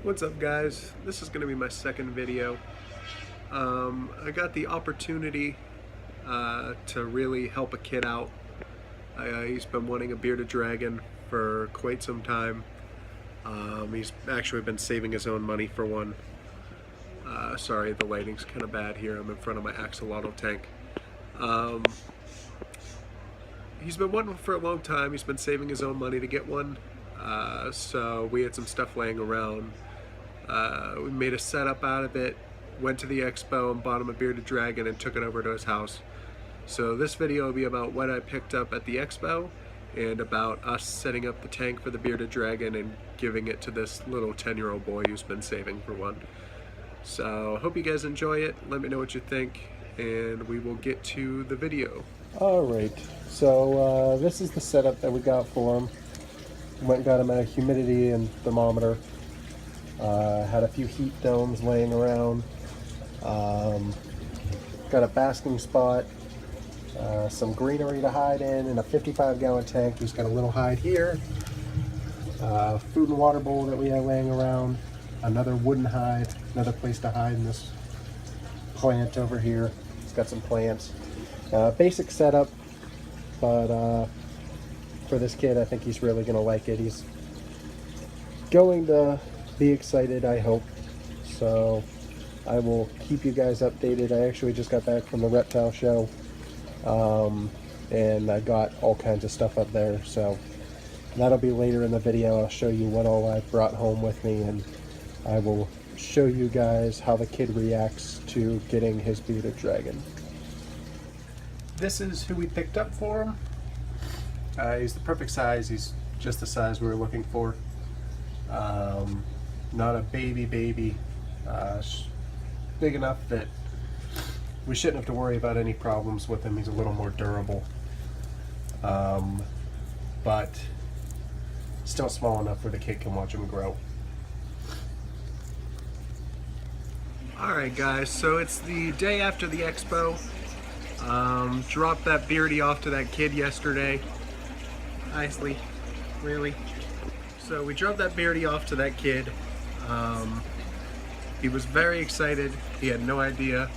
What's up, guys? This is going to be my second video. I got the opportunity to really help a kid out. He's been wanting a bearded dragon for quite some time. He's actually been saving his own money for one. Sorry, the lighting's kind of bad here. I'm in front of my axolotl tank. He's been wanting one for a long time. He's been saving his own money to get one. So we had some stuff laying around. We made a setup out of it, went to the Expo and bought him a bearded dragon and took it over to his house. So this video will be about what I picked up at the Expo and about us setting up the tank for the bearded dragon and giving it to this little 10-year-old boy who's been saving for one. So hope you guys enjoy it. Let me know what you think and we will get to the video. Alright, so this is the setup that we got for him. Went and got him a humidity and thermometer. Had a few heat domes laying around. Got a basking spot, some greenery to hide in, and a 55-gallon tank. He's got a little hide here. Food and water bowl that we have laying around. Another wooden hide, another place to hide in this plant over here. It's got some plants. Basic setup, but for this kid, I think he's really going to like it. He's going to be excited, I hope. So I will keep you guys updated. I actually just got back from the Reptile show, and I got all kinds of stuff up there. So that'll be later in the video. I'll show you what all I brought home with me, and I will show you guys how the kid reacts to getting his bearded dragon. This is who we picked up for him. He's the perfect size. He's just the size we were looking for. Not a baby, big enough that we shouldn't have to worry about any problems with him. He's a little more durable, but still small enough where the kid can watch him grow. Alright guys, so it's the day after the Expo. Dropped that Beardie off to that kid yesterday. Isley, really? So we dropped that Beardie off to that kid. He was very excited. He had no idea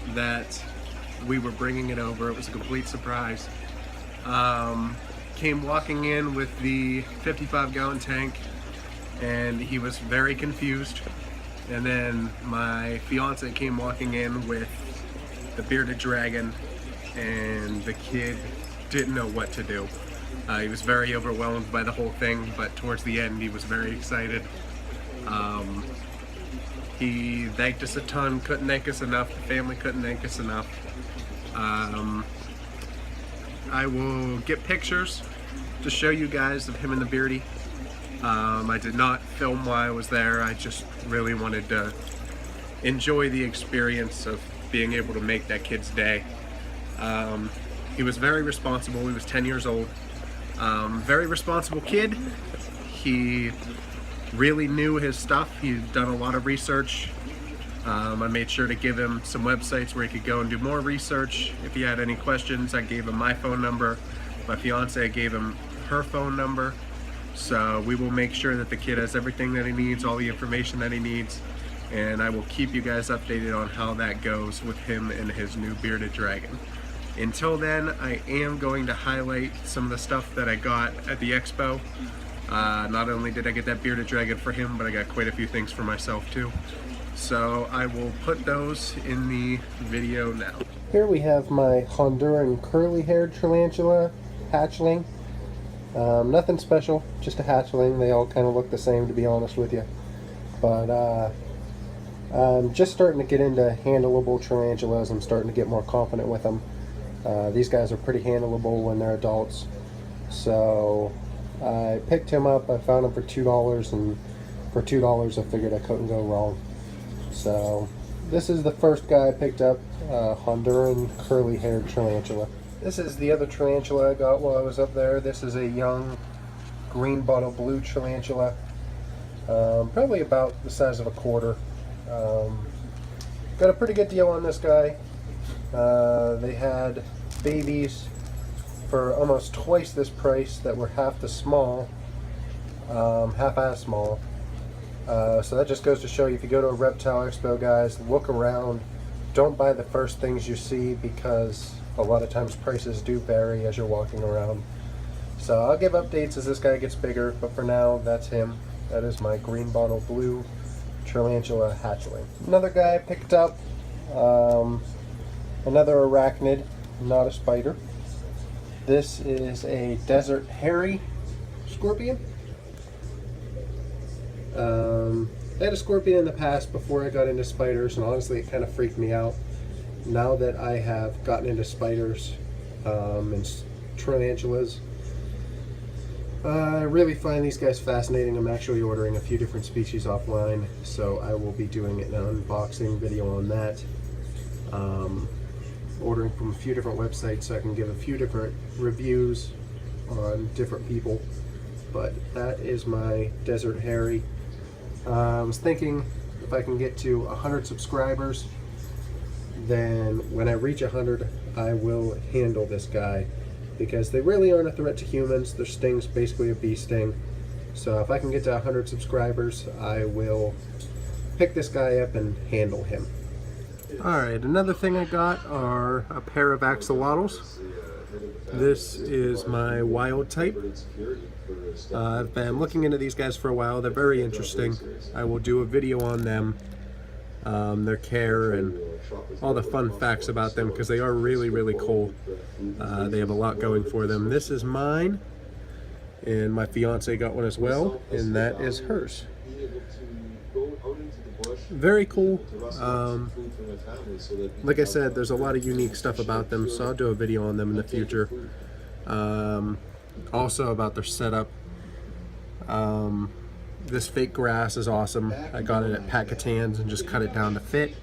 that we were bringing it over. It was a complete surprise. Came walking in with the 55-gallon tank and he was very confused. And then my fiance came walking in with the bearded dragon and the kid didn't know what to do. He was very overwhelmed by the whole thing, but towards the end he was very excited. He thanked us a ton, couldn't thank us enough, the family couldn't thank us enough. I will get pictures to show you guys of him and the Beardie. I did not film while I was there. I just really wanted to enjoy the experience of being able to make that kid's day. He was very responsible. He was 10 years old. Very responsible kid. He really knew his stuff. He'd done a lot of research. I made sure to give him some websites where he could go and do more research. If he had any questions, I gave him my phone number. My fiance gave him her phone number. So we will make sure that the kid has everything that he needs, all the information that he needs, and I will keep you guys updated on how that goes with him and his new bearded dragon. Until then, I am going to highlight some of the stuff that I got at the Expo. Not only did I get that bearded dragon for him, but I got quite a few things for myself too. So I will put those in the video now. Here we have my Honduran curly-haired tarantula hatchling. Nothing special, just a hatchling. They all kind of look the same, to be honest with you. But I'm just starting to get into handleable tarantulas. I'm starting to get more confident with them. These guys are pretty handleable when they're adults. So I picked him up. I found him for $2, and for $2 I figured I couldn't go wrong. So this is the first guy I picked up, Honduran curly-haired tarantula. This is the other tarantula I got while I was up there. This is a young green bottle blue tarantula, probably about the size of a quarter. Got a pretty good deal on this guy. They had babies for almost twice this price that were half as small. So that just goes to show you, if you go to a reptile expo, guys, look around. Don't buy the first things you see, because a lot of times prices do vary as you're walking around. So I'll give updates as this guy gets bigger, but for now, that's him. That is my green bottle blue tarantula hatchling. Another guy picked up, another arachnid, not a spider. This is a desert hairy scorpion. I had a scorpion in the past before I got into spiders, and honestly it kind of freaked me out. Now that I have gotten into spiders and tarantulas, I really find these guys fascinating. I'm actually ordering a few different species offline, so I will be doing an unboxing video on that. Ordering from a few different websites so I can give a few different reviews on different people. But that is my desert hairy. I was thinking, if I can get to 100 subscribers, then when I reach 100, I will handle this guy, because they really aren't a threat to humans. Their sting's basically a bee sting. So if I can get to 100 subscribers, I will pick this guy up and handle him. Alright, another thing I got are a pair of axolotls. This is my wild type. I've been looking into these guys for a while. They're very interesting. I will do a video on them, their care, and all the fun facts about them, because they are really, really cool. They have a lot going for them. This is mine, and my fiance got one as well, and that is hers. Very cool. Like I said, there's a lot of unique stuff about them, so I'll do a video on them in the future. Also about their setup. This fake grass is awesome. I got it at Pat Catan's and just cut it down to fit.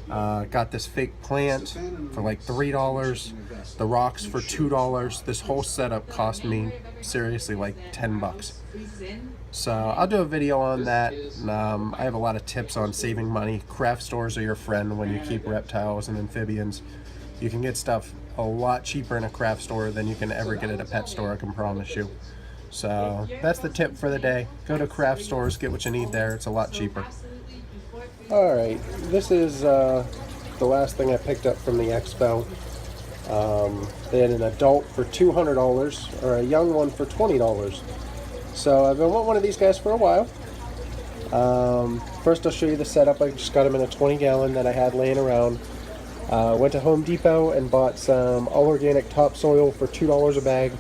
Got this fake plant for like $3, the rocks for $2. This whole setup cost me seriously like 10 bucks. So I'll do a video on that. I have a lot of tips on saving money. Craft stores are your friend when you keep reptiles and amphibians. You can get stuff a lot cheaper in a craft store than you can ever get at a pet store, I can promise you. So that's the tip for the day. Go to craft stores, get what you need there. It's a lot cheaper. Alright, this is the last thing I picked up from the expo. They had an adult for $200, or a young one for $20. So I've been wanting one of these guys for a while. First I'll show you the setup. I just got them in a 20-gallon that I had laying around. Went to Home Depot and bought some all-organic topsoil for $2 a bag.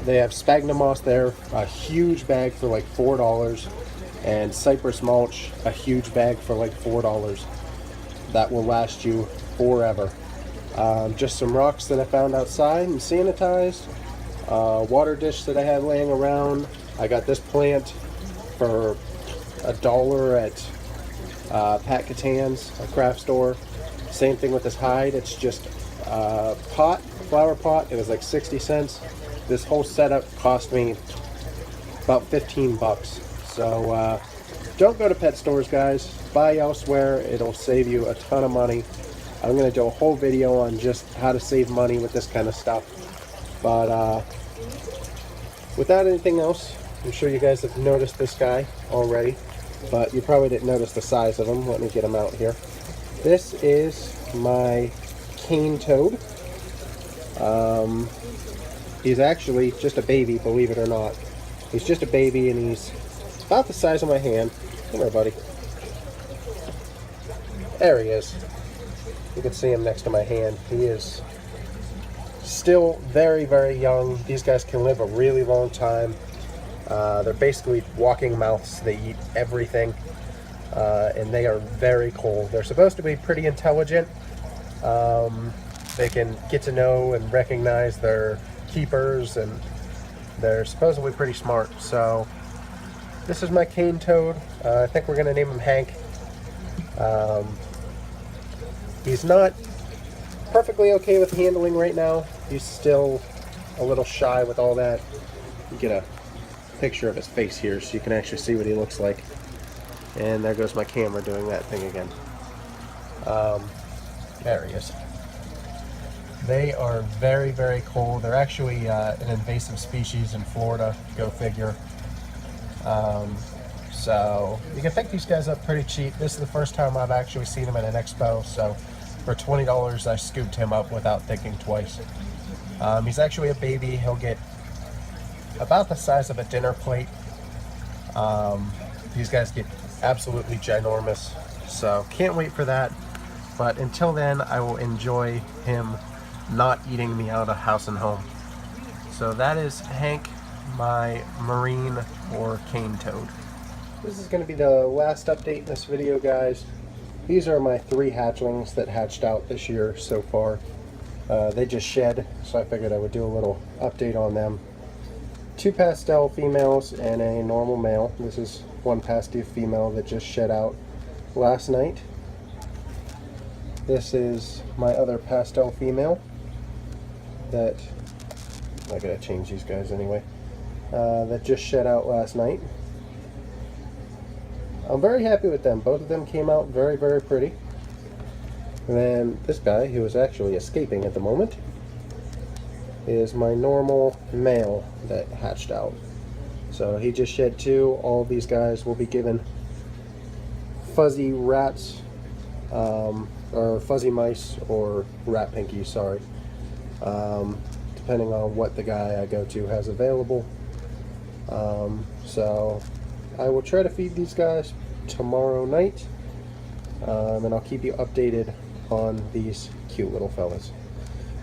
They have sphagnum moss there, a huge bag for like $4, and cypress mulch, a huge bag for like $4. That will last you forever. Just some rocks that I found outside and sanitized. Water dish that I had laying around. I got this plant for $1 at Pat Catan's, a craft store. Same thing with this hide. It's just a pot, flower pot. It was like 60 cents. This whole setup cost me about 15 bucks. So don't go to pet stores, guys. Buy elsewhere. It'll save you a ton of money. I'm going to do a whole video on just how to save money with this kind of stuff. But without anything else, I'm sure you guys have noticed this guy already, but you probably didn't notice the size of him. Let me get him out here. This is my cane toad. He's actually just a baby, believe it or not. He's just a baby, and he's about the size of my hand. Come here, buddy. There he is. You can see him next to my hand. He is still very, very young. These guys can live a really long time. They're basically walking mouths. They eat everything, and they are very cool. They're supposed to be pretty intelligent. They can get to know and recognize their keepers, and they're supposedly pretty smart. So this is my cane toad. I think we're going to name him Hank. He's not perfectly okay with handling right now. He's still a little shy with all that. You get a picture of his face here so you can actually see what he looks like. And there goes my camera doing that thing again. There he is. They are very, very cool. They're actually an invasive species in Florida. Go figure. So you can pick these guys up pretty cheap. This is the first time I've actually seen him at an expo, so for $20 I scooped him up without thinking twice. He's actually a baby. He'll get about the size of a dinner plate. These guys get absolutely ginormous, so can't wait for that. But until then, I will enjoy him not eating me out of house and home. So that is Hank, my marine or cane toad. This is going to be the last update in this video, guys. These are my 3 hatchlings that hatched out this year so far. They just shed, so I figured I would do a little update on them. 2 pastel females and a normal male. This is one pastel female that just shed out last night. This is my other pastel female that, I gotta change these guys anyway, that just shed out last night. I'm very happy with them. Both of them came out very, very pretty. And then this guy, who is actually escaping at the moment, is my normal male that hatched out. So he just shed 2. All of these guys will be given fuzzy rats, or fuzzy mice, or rat pinkies, sorry. Depending on what the guy I go to has available. So I will try to feed these guys tomorrow night, and I'll keep you updated on these cute little fellas.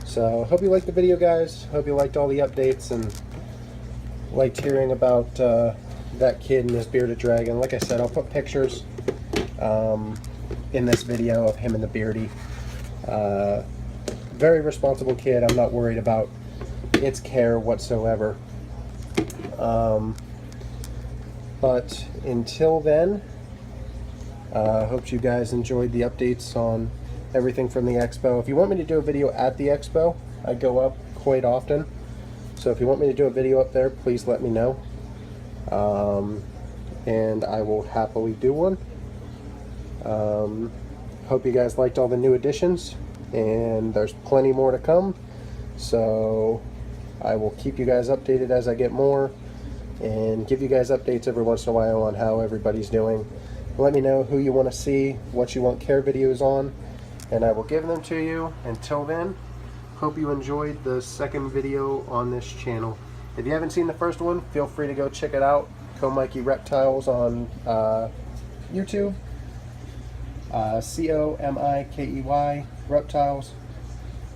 So I hope you liked the video, guys. Hope you liked all the updates and liked hearing about that kid and his bearded dragon. Like I said, I'll put pictures in this video of him and the Beardie. Very responsible kid. I'm not worried about its care whatsoever. But until then, hope you guys enjoyed the updates on everything from the expo. If you want me to do a video at the expo, I go up quite often. So if you want me to do a video up there, please let me know. And I will happily do one. Hope you guys liked all the new additions, and there's plenty more to come. So I will keep you guys updated as I get more, and give you guys updates every once in a while on how everybody's doing. Let me know who you want to see, what you want care videos on, and I will give them to you. Until then, hope you enjoyed the second video on this channel. If you haven't seen the first one, feel free to go check it out. Mikey Reptiles on YouTube. COMIKEY Reptiles.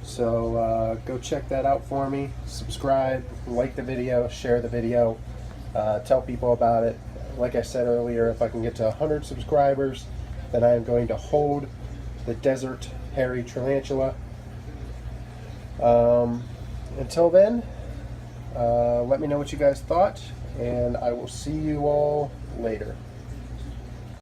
So go check that out for me. Subscribe, like the video, share the video, tell people about it. Like I said earlier, if I can get to 100 subscribers, then I am going to hold the desert hairy tarantula. Until then, let me know what you guys thought, and I will see you all later.